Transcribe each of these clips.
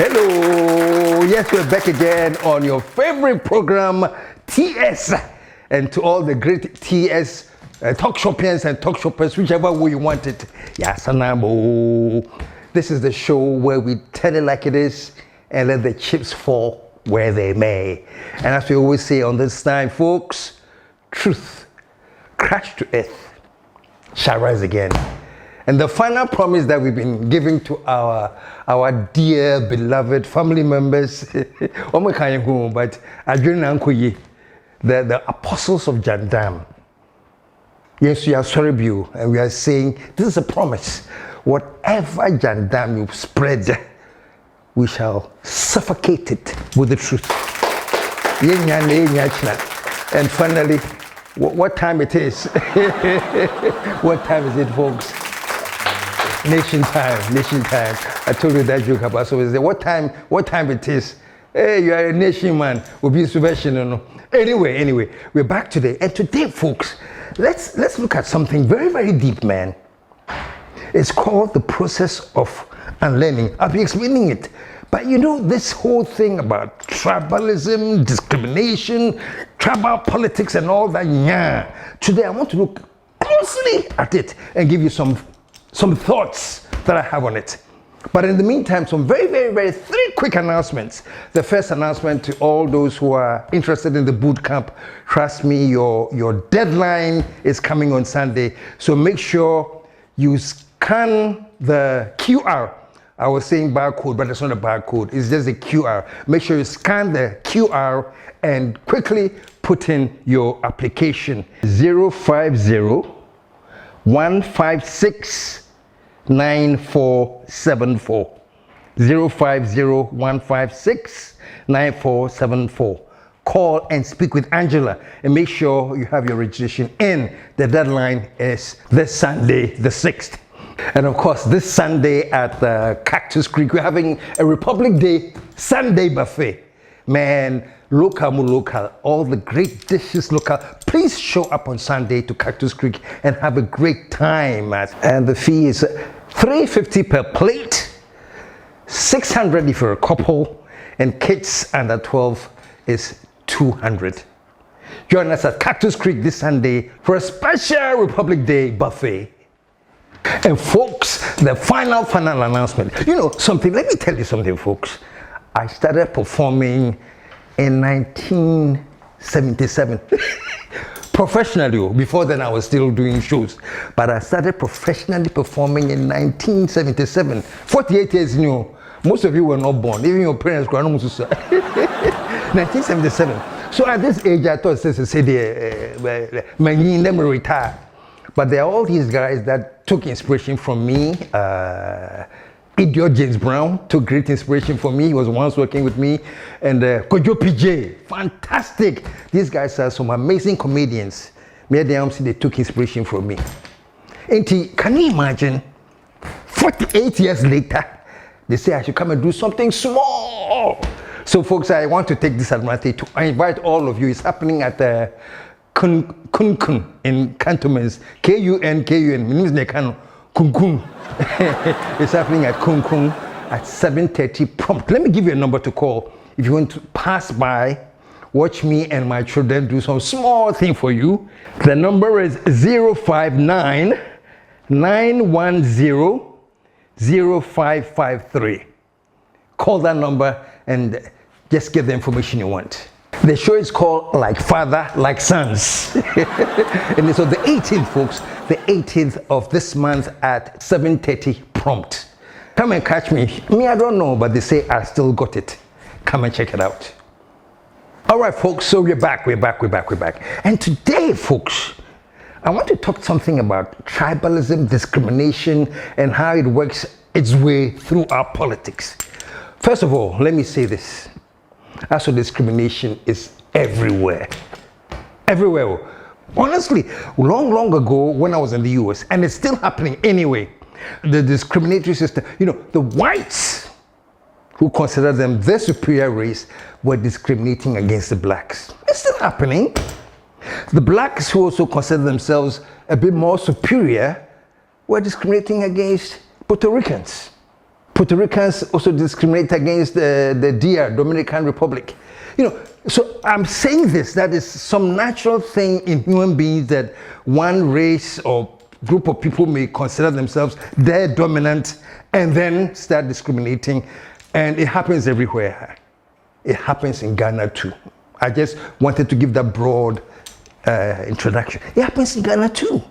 Hello, yes, we're back again on your favorite program, TS. And to all the great TS talkshopians and talkshoppers, whichever way you want it. Yasanamo. This is the show where we tell it like it is and let the chips fall where they may. And as we always say on this time, folks, truth crashed to earth shall rise again. And the final promise that we've been giving to our dear, beloved family members, but the apostles of Jandam. Yes, we are sorry, and we are saying this is a promise. Whatever Jandam you spread, we shall suffocate it with the truth. And finally, what time it is? What time is it, folks? Nation time. I told you that joke about so what time it is? Hey, you are a nation man. We'll be subvention. Anyway, we're back today. And today, folks, let's look at something very, very deep, man. It's called the process of unlearning. I'll be explaining it. But you know, this whole thing about tribalism, discrimination, tribal politics and all that, yeah. Today I want to look closely at it and give you some thoughts that I have on it. But in the meantime, some very, very, very three quick announcements. The first announcement to all those who are interested in the boot camp, trust me, your deadline is coming on Sunday. So make sure you scan the QR. I was saying barcode, but it's not a barcode. It's just a QR. Make sure you scan the QR and quickly put in your application. 050-156-9474. 050-156-9474. Call and speak with Angela and make sure you have your registration in. The deadline is this Sunday, the 6th. And of course, this Sunday at Cactus Creek, we're having a Republic Day Sunday buffet. Man, local, all the great dishes local. Please show up on Sunday to Cactus Creek and have a great time. And the fee is $350 per plate, $600 if you're a couple, and kids under 12 is $200. Join us at Cactus Creek this Sunday for a special Republic Day buffet. And folks, the final announcement. You know something, let me tell you something, folks. I started performing in 1977. Professionally. Before then I was still doing shows. But I started professionally performing in 1977. 48 years new. Most of you were not born. Even your parents were not. 1977. So at this age I thought, my never retire. But there are all these guys that took inspiration from me. Idiot James Brown took great inspiration from me. He was once working with me. And Kojo PJ, fantastic. These guys are some amazing comedians. They took inspiration from me. And can you imagine, 48 years later, they say I should come and do something small. So folks, I want to take this advantage to invite all of you. It's happening at Kun in Cantonese. Kun. Means Nekano. Kun. It's happening at Kun at 7:30 prompt. Let me give you a number to call if you want to pass by, watch me and my children do some small thing for you. The number is 059-910-0553. Call that number and just get the information you want. The show is called Like Father, Like Sons. And so the 18th, folks, the 18th of this month at 7:30 prompt. Come and catch me. Me, I don't know, but they say I still got it. Come and check it out. All right, folks, so we're back. And today, folks, I want to talk something about tribalism, discrimination, and how it works its way through our politics. First of all, let me say this. Also, discrimination is everywhere. Everywhere. Honestly, long ago when I was in the US, and it's still happening anyway, the discriminatory system, you know, the whites who consider them their superior race were discriminating against the blacks. It's still happening. The blacks who also consider themselves a bit more superior were discriminating against Puerto Ricans. Puerto Ricans also discriminate against the DR, Dominican Republic. You know, so I'm saying this, that is some natural thing in human beings that one race or group of people may consider themselves their dominant and then start discriminating. And it happens everywhere. It happens in Ghana too. I just wanted to give that broad introduction. It happens in Ghana too.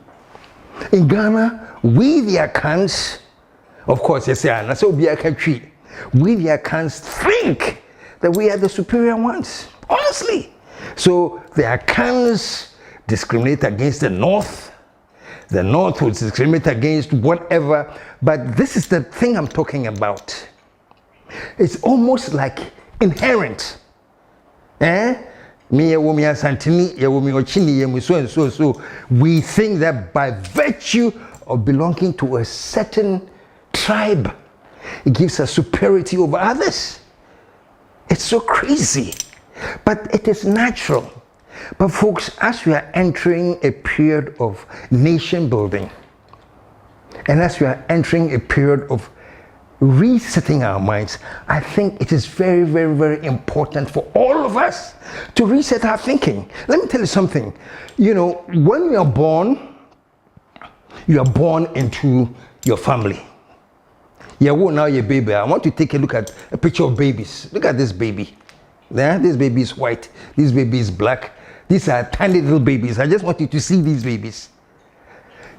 In Ghana, we the Akans, of course, yes, and so we the Akans think that we are the superior ones, honestly. So the Akans discriminate against the North will discriminate against whatever, but this is the thing I'm talking about. It's almost like inherent. Me Santini, Ochini, so and so. So we think that by virtue of belonging to a certain tribe, it gives us superiority over others. It's so crazy, but it is natural. But folks, as we are entering a period of nation building, and as we are entering a period of resetting our minds, I think it is very, very, very important for all of us to reset our thinking. Let me tell you something. You know, when you are born into your family. Yeah, well, now your baby. I want to take a look at a picture of babies. Look at this baby. Yeah, this baby is white. This baby is black. These are tiny little babies. I just want you to see these babies.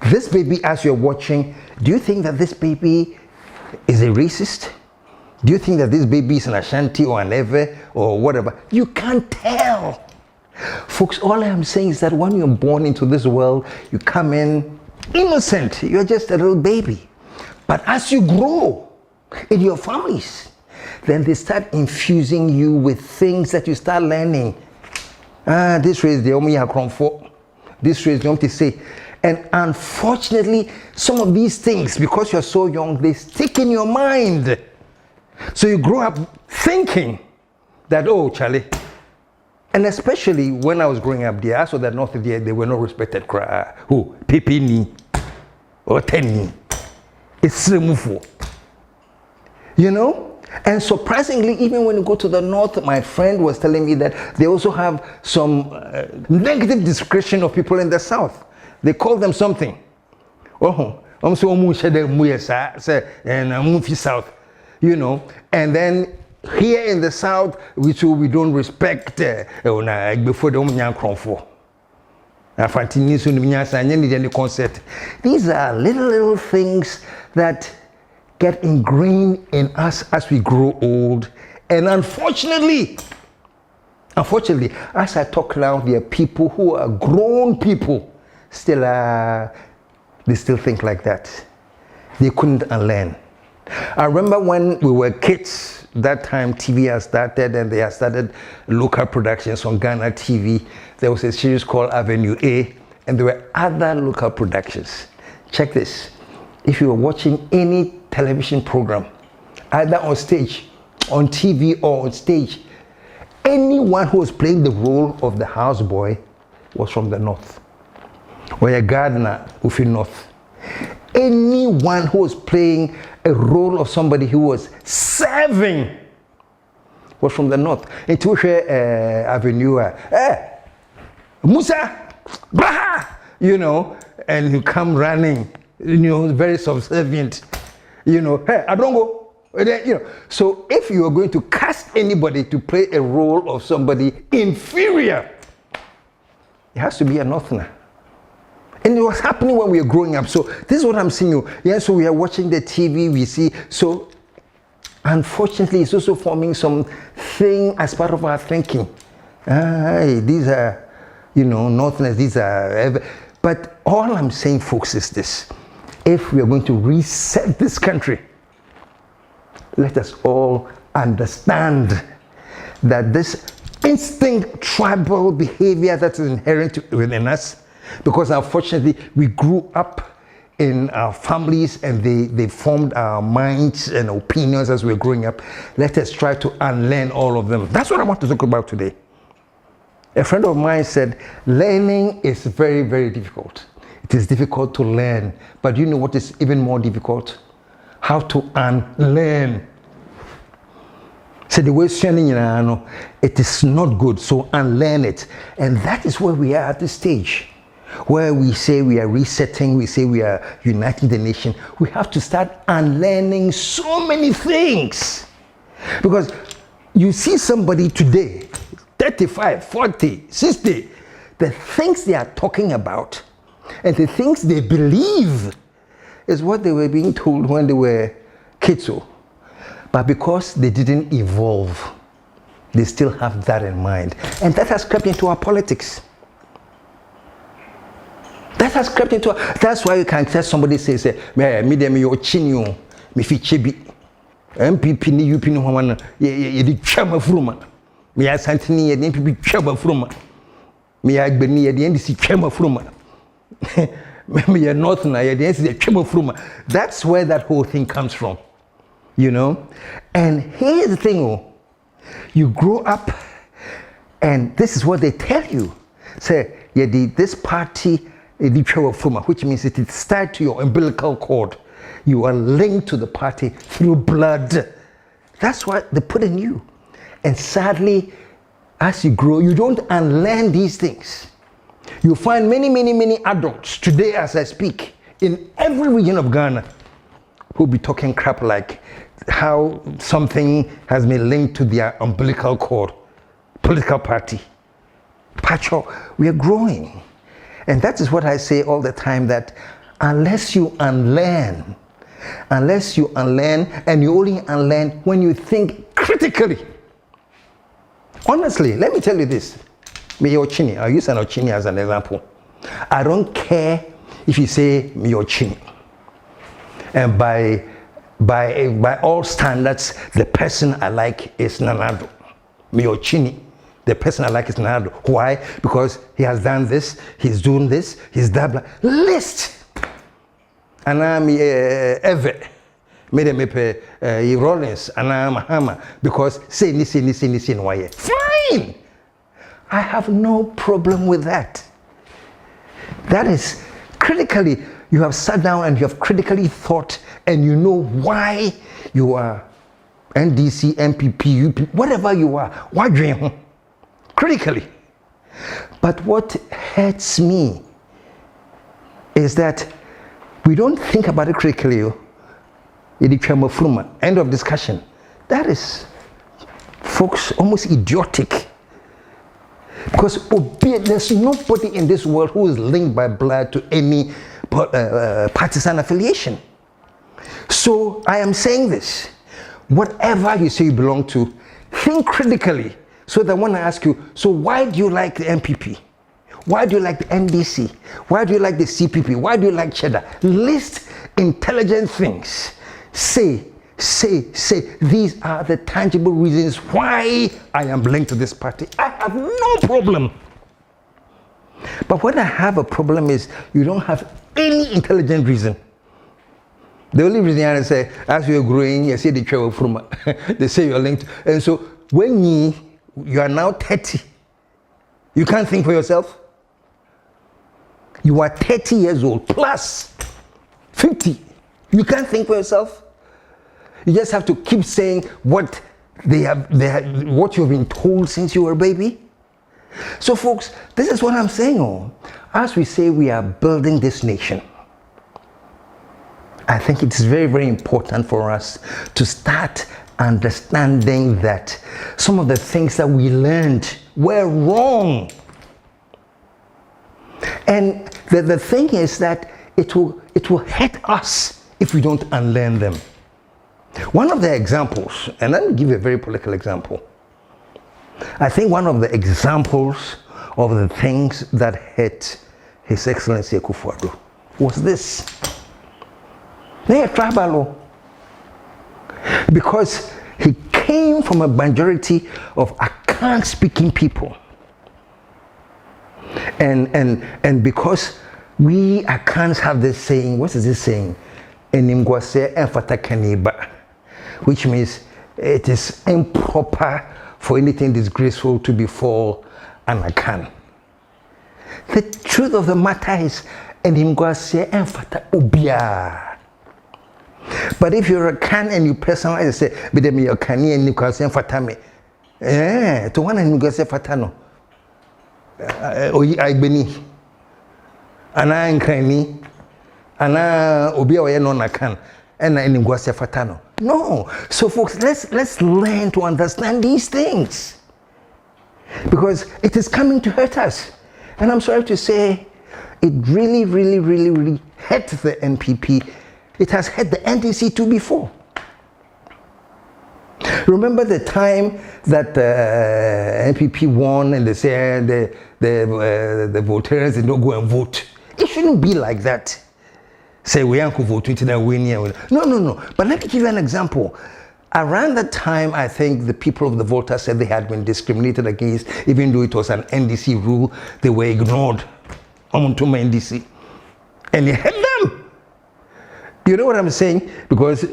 This baby, as you're watching, do you think that this baby is a racist? Do you think that this baby is an Ashanti or an Ewe or whatever? You can't tell. Folks, all I'm saying is that when you're born into this world, you come in innocent. You're just a little baby. But as you grow in your families, then they start infusing you with things that you start learning. This race, they only have for. This race, they want to say. And unfortunately, some of these things, because you're so young, they stick in your mind. So you grow up thinking that, oh, Charlie. And especially when I was growing up there, I saw that North there, they were not respected. Who? Pipini or Tenni. It's Srimufu. You know? And surprisingly, even when you go to the North, my friend was telling me that they also have some negative description of people in the South. They call them something. I'm so and South, you know. And then here in the South, we don't respect before the concept. These are little things that get ingrained in us as we grow old. And unfortunately, as I talk now, there are people who are grown people. Still, they still think like that. They couldn't unlearn. I remember when we were kids, that time TV had started and they had started local productions on Ghana TV. There was a series called Avenue A, and there were other local productions. Check this. If you were watching any television program, either on stage, on TV or on stage, anyone who was playing the role of the houseboy was from the North. Or a gardener within North. Anyone who was playing a role of somebody who was serving was from the North. It was Avenue, Musa, Braha, you know, and you come running, you know, very subservient, you know, hey, I don't go, you know. So if you are going to cast anybody to play a role of somebody inferior, it has to be a Northerner. And it was happening when we were growing up. So this is what I'm seeing. Yeah, so we are watching the TV, we see. So unfortunately, it's also forming some thing as part of our thinking. Hey, these are, you know, Northerners, these are. But all I'm saying, folks, is this. If we are going to reset this country, let us all understand that this instinct tribal behavior that is inherent within us, because unfortunately we grew up in our families and they formed our minds and opinions as we were growing up. Let us try to unlearn all of them. That's what I want to talk about today. A friend of mine said, learning is very, very difficult. It is difficult to learn, but you know what is even more difficult? how to unlearn. So the way it is not good, so unlearn it. And that is where we are at this stage, where we say we are resetting, we say we are uniting the nation. We have to start unlearning so many things. Because you see somebody today, 35, 40, 60, the things they are talking about and the things they believe is what they were being told when they were kids. But because they didn't evolve, they still have that in mind. And that has crept into our politics. That has crept into our, that's why you can tell somebody say, me dem yo chinyo, me fi chebi. MPP ni UP ni homa ye di twama fruma. Me asantini ye di MPP twama fruma. Me agbeni ye di NDC twama fruma. Me ye North na ye di NDC twama fruma. That's where that whole thing comes from. You know? And here's the thing, you grow up and this is what they tell you. Say, yeah, this party, which means it is tied to your umbilical cord. You are linked to the party through blood. That's what they put in you. And sadly, as you grow, you don't unlearn these things. You find many adults today as I speak in every region of Ghana who'll be talking crap like how something has been linked to their umbilical cord, political party. Pacho, we are growing. And that is what I say all the time, that unless you unlearn, and you only unlearn when you think critically. Honestly, let me tell you this. Miyochini, I'll use an Ochini as an example. I don't care if you say Miyochini. And by all standards, the person I like is Nanado. Miyochini, the person I like is Nanado. Why? Because he has done this, he's doing this, he's that. List! And I'm Eve. Made a mepe Rollins and I'm Mahama. Because say nisi why. Fine! I have no problem with that. That is critically. You have sat down and you have critically thought and you know why you are NDC, MPP, UP, whatever you are. Why dream? Critically. But what hurts me is that we don't think about it critically. End of discussion. That is, folks, almost idiotic. Because there's nobody in this world who is linked by blood to any partisan affiliation. So I am saying this, whatever you say you belong to, think critically, so that when I ask you, so why do you like the MPP? Why do you like the NDC? Why do you like the CPP? Why do you like Cheddar? List intelligent things. Say, these are the tangible reasons why I am linked to this party. I have no problem. But what I have a problem is you don't have any intelligent reason. The only reason I say, as you're growing, you see the travel from, they say you're linked. And so when you are now 30, you can't think for yourself. You are 30 years old plus 50. You can't think for yourself. You just have to keep saying what what you've been told since you were a baby. So folks, this is what I'm saying. As we say we are building this nation, I think it is very important for us to start understanding that some of the things that we learned were wrong. And the thing is that it will hurt us if we don't unlearn them. One of the examples, and let me give you a very political example. I think one of the examples of the things that hurt His Excellency Akufo-Addo was this. They are tribal, because he came from a majority of Akan-speaking people. And because we Akans have this saying, what is this saying? Enimgwase enfata kaniba, which means it is improper for anything disgraceful to befall an Akan. The truth of the matter is, enimgwase enfata ubia. But if you're a can and you personalize it, say, but then you're canny and you can say fatame. To one and you can say fatano. I beni. Ana nkrani. Ana obi a no na kan. And you go say fatano. No. So folks, let's learn to understand these things. Because it is coming to hurt us. And I'm sorry to say, it really hurt the NPP. It has hurt the NDC too before. Remember the time that NPP won and they said the voters did not go and vote. It shouldn't be like that. Say we aren't voting to win here. No. But let me give you an example. Around that time, I think the people of the Volta said they had been discriminated against, even though it was an NDC rule, they were ignored. Omontoma NDC. And they had them. You know what I'm saying? Because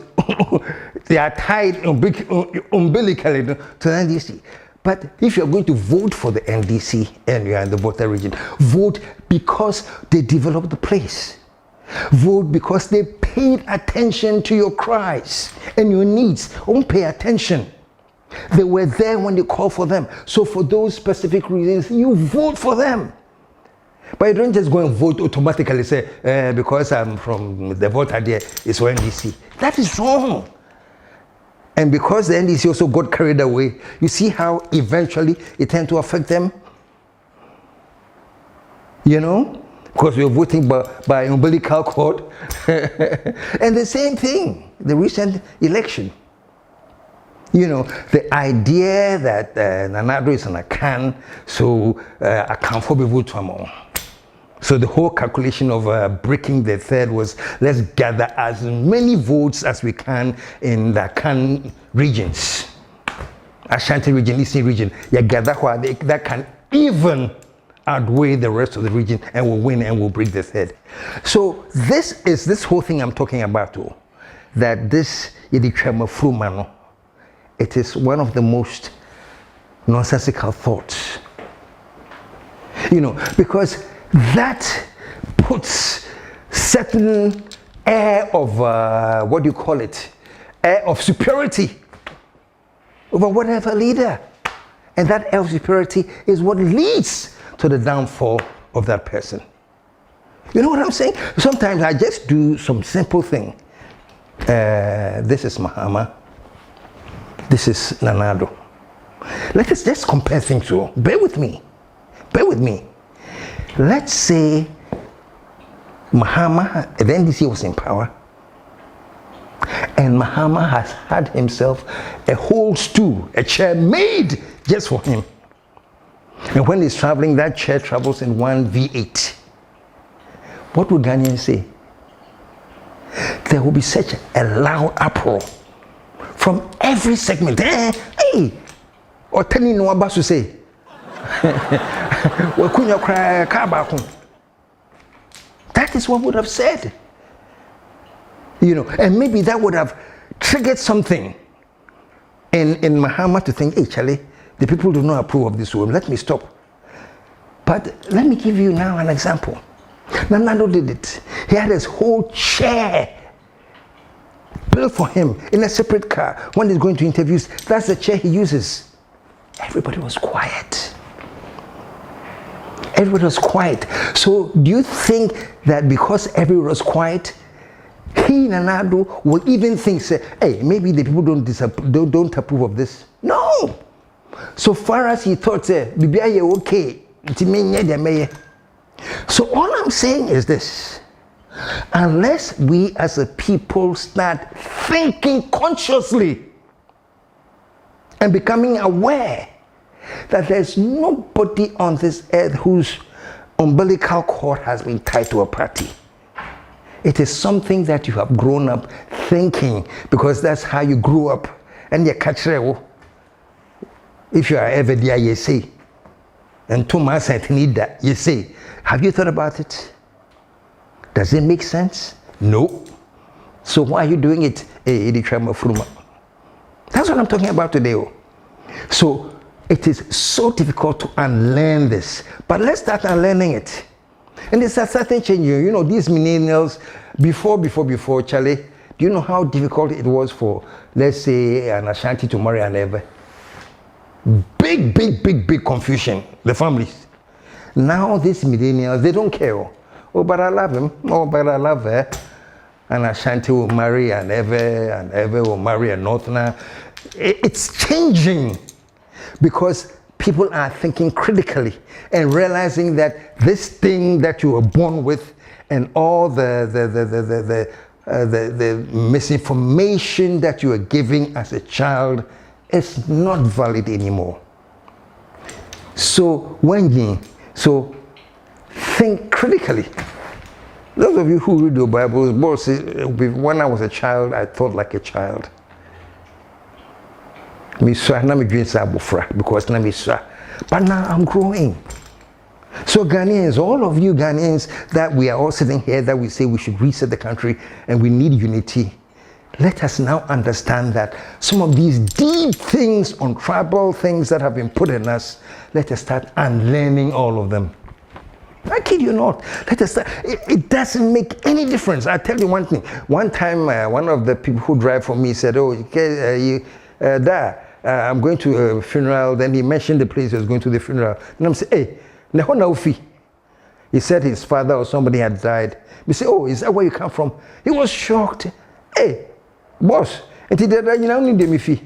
they are tied umbilically to the NDC. But if you're going to vote for the NDC and you're in the Volta region, vote because they developed the place. Vote because they paid attention to your cries and your needs. Don't pay attention. They were there when they called for them. So for those specific reasons, you vote for them. But you don't just go and vote automatically, say, because I'm from the voter there, it's for NDC. That is wrong. And because the NDC also got carried away, you see how eventually it tends to affect them? You know? Because we are voting by umbilical cord. And the same thing, the recent election. You know, the idea that Nanado is on a can, so I can't vote for more. So the whole calculation of breaking the third was, let's gather as many votes as we can in the Kan regions. Ashanti region, Eastern region. You gather that can even outweigh the rest of the region and will win and will break the third. So this whole thing I'm talking about, that this it is one of the most nonsensical thoughts. You know, because that puts certain air of what do you call it? Air of superiority over whatever leader. And that air of superiority is what leads to the downfall of that person. You know what I'm saying? Sometimes I just do some simple thing. This is Mahama. This is Nanado. Let us just compare things. So bear with me. Bear with me. Let's say Mahama, the NDC was in power, and Mahama has had himself a whole stool, a chair made just for him. And when he's traveling, that chair travels in one V8. What would Ghanaians say? There will be such a loud uproar from every segment. Hey! Or telling no one to say. That is what would have said. You know, and maybe that would have triggered something in Mahama to think, hey, Charlie, the people do not approve of this woman. Let me stop. But let me give you now an example. Nanado did it. He had his whole chair built for him in a separate car. When he's going to interviews, that's the chair he uses. Everybody was quiet. Everybody was quiet. So do you think that because everyone was quiet, he, Nanado, will even think, say, hey, maybe the people don't approve of this? No! So far as he thought, say, okay. So all I'm saying is this: unless we as a people start thinking consciously and becoming aware that there's nobody on this earth whose umbilical cord has been tied to a party. It is something that you have grown up thinking, because that's how you grew up. And you catch it. If you are ever there, you say, and 2 months I need that, you say, have you thought about it? Does it make sense? No. So why are you doing it? That's what I'm talking about today. So it is so difficult to unlearn this, but let's start unlearning it. And there's a certain change. You know, these millennials, before, Charlie, Do you know how difficult it was for, let's say, an Ashanti to marry an Ewe? Big confusion, the families. Now these millennials, they don't care. Oh, but I love him. Oh, but I love her. And Ashanti will marry an Ewe will marry a Northerner. It's changing because people are thinking critically and realizing that this thing that you were born with and all the misinformation that you were giving as a child is not valid anymore. So think critically. Those of you who read the Bible, when I was a child, I thought like a child. Because but now I'm growing. So Ghanaians, all of you Ghanaians that we are all sitting here, that we say we should reset the country and we need unity, let us now understand that some of these deep things on tribal things that have been put in us, let us start unlearning all of them. I kid you not. Let us start. It doesn't make any difference. I tell you one thing. One time, one of the people who drive for me said, "Oh, I'm going to a funeral." Then he mentioned the place he was going to the funeral. And I'm saying, "Hey, Nahonaofi." He said his father or somebody had died. We say, "Oh, is that where you come from?" He was shocked. "Hey, boss, and he did that, you know, need me fee."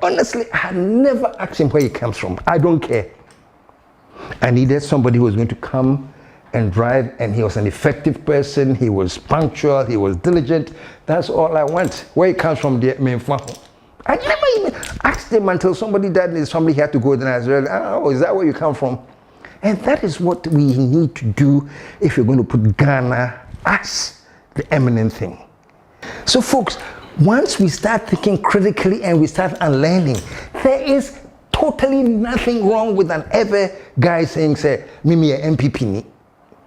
Honestly, I had never asked him where he comes from. I don't care. I needed somebody who was going to come and drive, and he was an effective person. He was punctual. He was diligent. That's all I want. Where he comes from, I never even asked him until somebody died and somebody had to go there. And I said, "Oh, is that where you come from?" And that is what we need to do if you're going to put Ghana as the eminent thing. So folks, once we start thinking critically and we start unlearning, there is totally nothing wrong with an Ewe guy saying, say, "Mimi a MPP ni."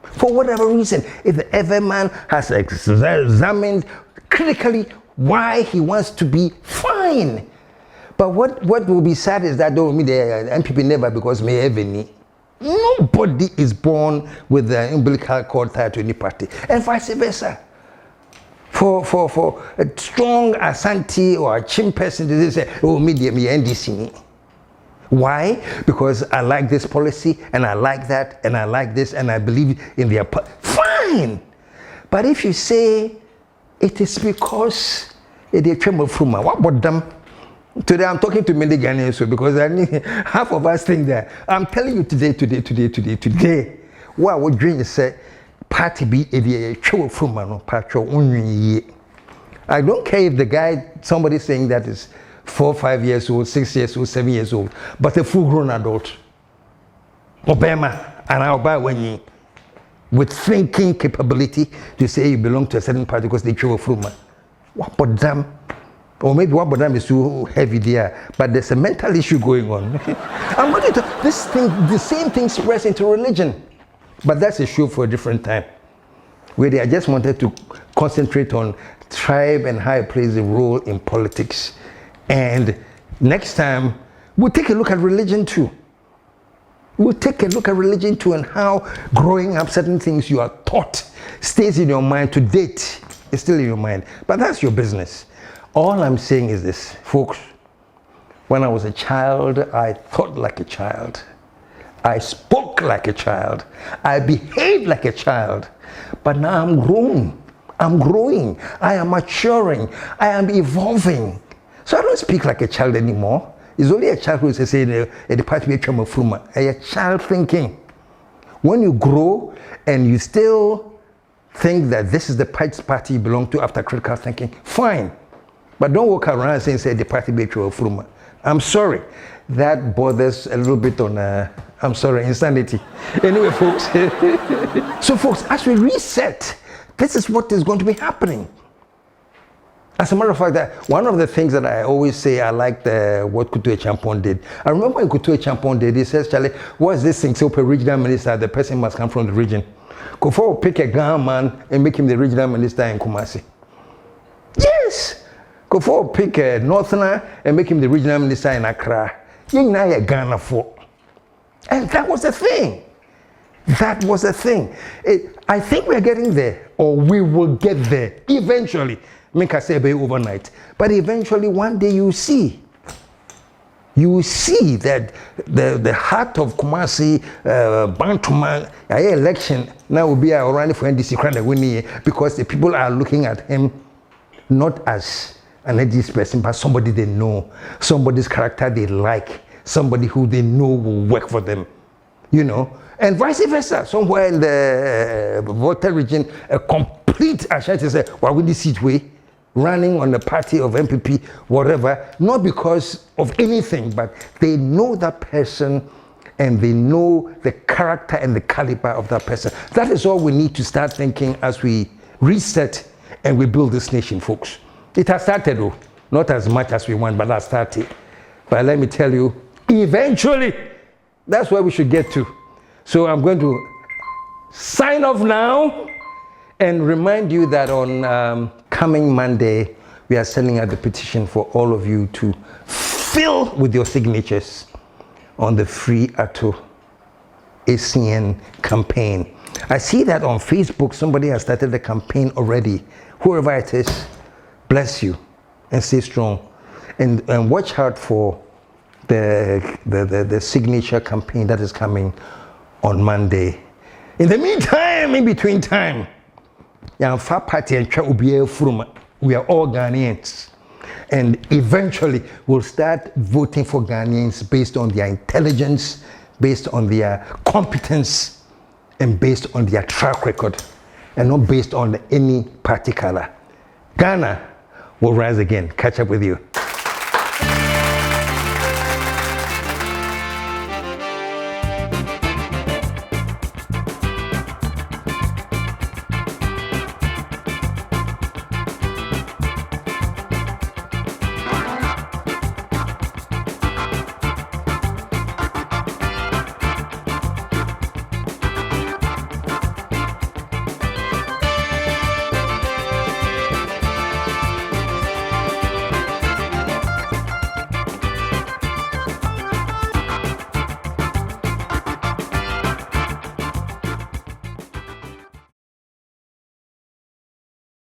For whatever reason, if the Ewe man has examined critically why he wants to be, fine. But what will be sad is that don't mean the MPP never because me Ewe ni. Nobody is born with the umbilical cord tied to any party, and vice versa. For a strong Asante or a Chim person, they say, "Oh, me NDC ni." Why? Because I like this policy, and I like that, and I like this, and I believe in their fine. But if you say it is because they tremble from what about them? Today I'm talking to many Ghanaians because half of us think that. I'm telling you today. What would dream say? Party be a trouble from no patro. I don't care if the guy, somebody saying that is 4, 5 years old, 6 years old, 7 years old, but a full-grown adult. Obama and I'll buy when you with thinking capability to say you belong to a certain party because they trouble from. What about them? Or maybe what about them is too heavy there, but there's a mental issue going on. I'm going to this thing, the same thing spreads into religion, but that's a show for a different time. Where I just wanted to concentrate on tribe and how it plays a role in politics. And next time, we'll take a look at religion too. We'll take a look at religion too and how growing up certain things you are taught stays in your mind to date. It's still in your mind. But that's your business. All I'm saying is this, folks. When I was a child, I thought like a child. I spoke like a child. I behaved like a child. But now I'm grown. I'm growing. I am maturing. I am evolving. So I don't speak like a child anymore. It's only a child who is saying a department from a child thinking. When you grow and you still think that this is the party you belong to after critical thinking, fine. But don't walk around saying say the party from. I'm sorry. That bothers a little bit on I'm sorry, insanity. Anyway, folks. So folks, as we reset, this is what is going to be happening. As a matter of fact, that one of the things that I always say, I like what Kutu Champon did. I remember when Kutu Champon did, he says, Charlie, what's this thing? So per regional minister, the person must come from the region. Go forward, pick a Ghanaian man and make him the regional minister in Kumasi. Yes! Go forward, pick a Northerner and make him the regional minister in Accra. You know, Ghana for. And that was the thing. That was the thing. I think we're getting there, or we will get there eventually. Make us say overnight. But eventually one day you will see that the heart of Kumasi, Bantuma, election now will be running for NDC because the people are looking at him not as an NDC person, but somebody they know, somebody's character they like, somebody who they know will work for them, you know, and vice versa. Somewhere in the voter region, a complete Ashanti say, why would this seat way? Running on the party of MPP, whatever, not because of anything, but they know that person and they know the character and the caliber of that person. That is all we need to start thinking as we reset and we build this nation, folks. It has started, though, not as much as we want, but it has started. But let me tell you, eventually, that's where we should get to. So I'm going to sign off now and remind you that on coming Monday, we are sending out the petition for all of you to fill with your signatures on the Free Ato ACN campaign. I see that on Facebook, somebody has started the campaign already. Whoever it is, bless you and stay strong. And watch out for the signature campaign that is coming on Monday. In the meantime, in between time, we are all Ghanaians, and eventually we'll start voting for Ghanaians based on their intelligence, based on their competence, and based on their track record, and not based on any particular. Ghana will rise again. Catch up with you.